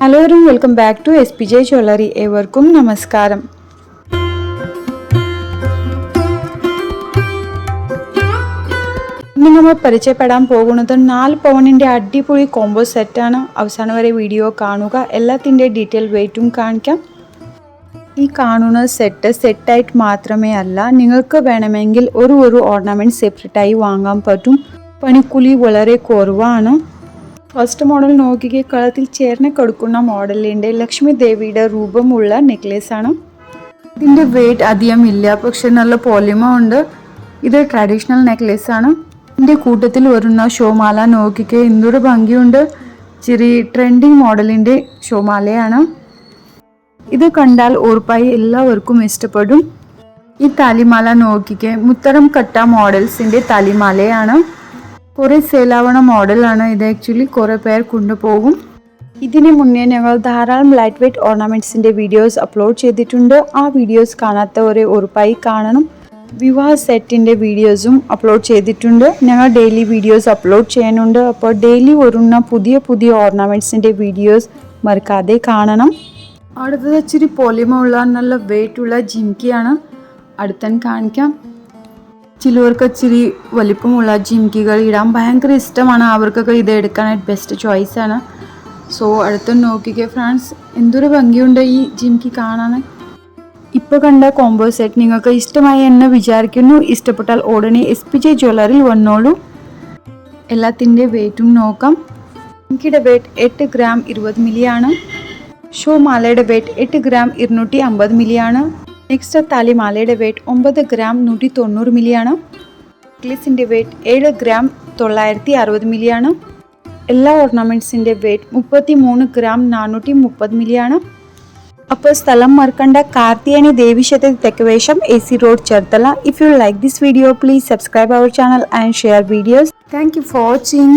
Hello everyone, welcome back to SPJ jewellery. ഏവർക്കും നമസ്കാരം. ഇന്ന് നമ്മൾ പരിചയപ്പെടാൻ പോകുന്നത് 4 പവനിൻ്റെ അടിപൊളി കോംബോ സെറ്റാണ്. അവസാനം വരെ വീഡിയോ കാണുക. എല്ലാത്തിൻ്റെ ഡീറ്റെയിൽ വെയിറ്റും കാണിക്കാം. ഈ കാണുന്ന സെറ്റായിട്ട് മാത്രമേ അല്ല, നിങ്ങൾക്ക് വേണമെങ്കിൽ ഒരു ഓർണമെൻറ്റ് സെപ്പറേറ്റായി വാങ്ങാൻ പറ്റും. പണിക്കൂലി വളരെ കുറവാണ്. ഫസ്റ്റ് മോഡൽ നോക്കിക്കെ, കളത്തിൽ ചേർന്ന് കൊടുക്കുന്ന മോഡലിൻ്റെ ലക്ഷ്മി ദേവിയുടെ രൂപമുള്ള നെക്ലേസാണ്. ഇതിൻ്റെ വെയിറ്റ് അധികം ഇല്ല, പക്ഷെ നല്ല പോളിമ ഉണ്ട്. ഇത് ട്രഡീഷണൽ നെക്ലേസാണ്. ഇതിൻ്റെ കൂട്ടത്തിൽ വരുന്ന ഷോമാല നോക്കിക്കെ, എന്തൊരു ഭംഗിയുണ്ട്. ചെറിയ ട്രെൻഡിങ് മോഡലിൻ്റെ ഷോമാലയാണ്. ഇത് കണ്ടാൽ ഉറപ്പായി എല്ലാവർക്കും ഇഷ്ടപ്പെടും. ഈ താലിമാല നോക്കിക്കെ, മുത്തരം കട്ട മോഡൽസിൻ്റെ താലിമാലയാണ്. കുറേ സെയിലാവണ മോഡലാണ് ഇത്. ആക്ച്വലി കുറേ പേർ കൊണ്ടുപോകും. ഇതിന് മുന്നേ ഞങ്ങൾ ധാരാളം ലൈറ്റ് വെയ്റ്റ് ഓർണമെൻറ്റ്സിൻ്റെ വീഡിയോസ് അപ്ലോഡ് ചെയ്തിട്ടുണ്ട്. ആ വീഡിയോസ് കാണാത്തവരെ ഉറപ്പായി കാണണം. വിവാഹ സെറ്റിൻ്റെ വീഡിയോസും അപ്ലോഡ് ചെയ്തിട്ടുണ്ട്. ഞങ്ങൾ ഡെയിലി വീഡിയോസ് അപ്ലോഡ് ചെയ്യുന്നുണ്ട്. അപ്പോൾ ഡെയിലി വരുന്ന പുതിയ ഓർണമെൻറ്റ്സിൻ്റെ വീഡിയോസ് മറക്കാതെ കാണണം. അടുത്തത് ഇച്ചിരി പോളിമ നല്ല വെയിറ്റുള്ള ജിംകിയാണ്. അടുത്തൻ കാണിക്കാം. ചിലവർക്ക് ഇച്ചിരി വലിപ്പമുള്ള ജിംകികൾ ഇടാൻ ഭയങ്കര ഇഷ്ടമാണ്. അവർക്കൊക്കെ ഇത് എടുക്കാനായിട്ട് ബെസ്റ്റ് ചോയ്സാണ്. സോ അടുത്ത നോക്കിക്കേ ഫ്രണ്ട്സ്, എന്തൊരു ഭംഗിയുണ്ട് ഈ ജിംകി കാണാൻ. ഇപ്പോൾ കണ്ട കോംബോ സെറ്റ് നിങ്ങൾക്ക് ഇഷ്ടമായി എന്ന് വിചാരിക്കുന്നു. ഇഷ്ടപ്പെട്ടാൽ ഉടനെ SPJ ജ്വല്ലറിയിൽ വന്നോളൂ. എല്ലാത്തിൻ്റെ വെയിറ്റും നോക്കാം. ജിംകിയുടെ വെയിറ്റ് 8 ഗ്രാം 20 മില്ലിയാണ്. ഷോമാലയുടെ വെയിറ്റ് 8 ഗ്രാം 250 മില്ലിയാണ്. നെക്സ്റ്റ് താലിമാലയുടെ വെയിറ്റ് 9 ഗ്രാം 190 മില്ലിയാണ്. നെക്ലേസിൻ്റെ വെയിറ്റ് 7 ഗ്രാം 960 മില്ലിയാണ്. എല്ലാ ഓർണമെൻറ്റ്സിൻ്റെ വെയിറ്റ് 33 ഗ്രാം 430 മില്ലിയാണ്. അപ്പോൾ സ്ഥലം മറക്കണ്ട, കാർത്തിയാനി ദേവീക്ഷേത്ര തെക്കുവേശം, AC road, Cherthala. If you like this video, please subscribe our channel and share videos. Thank you for watching.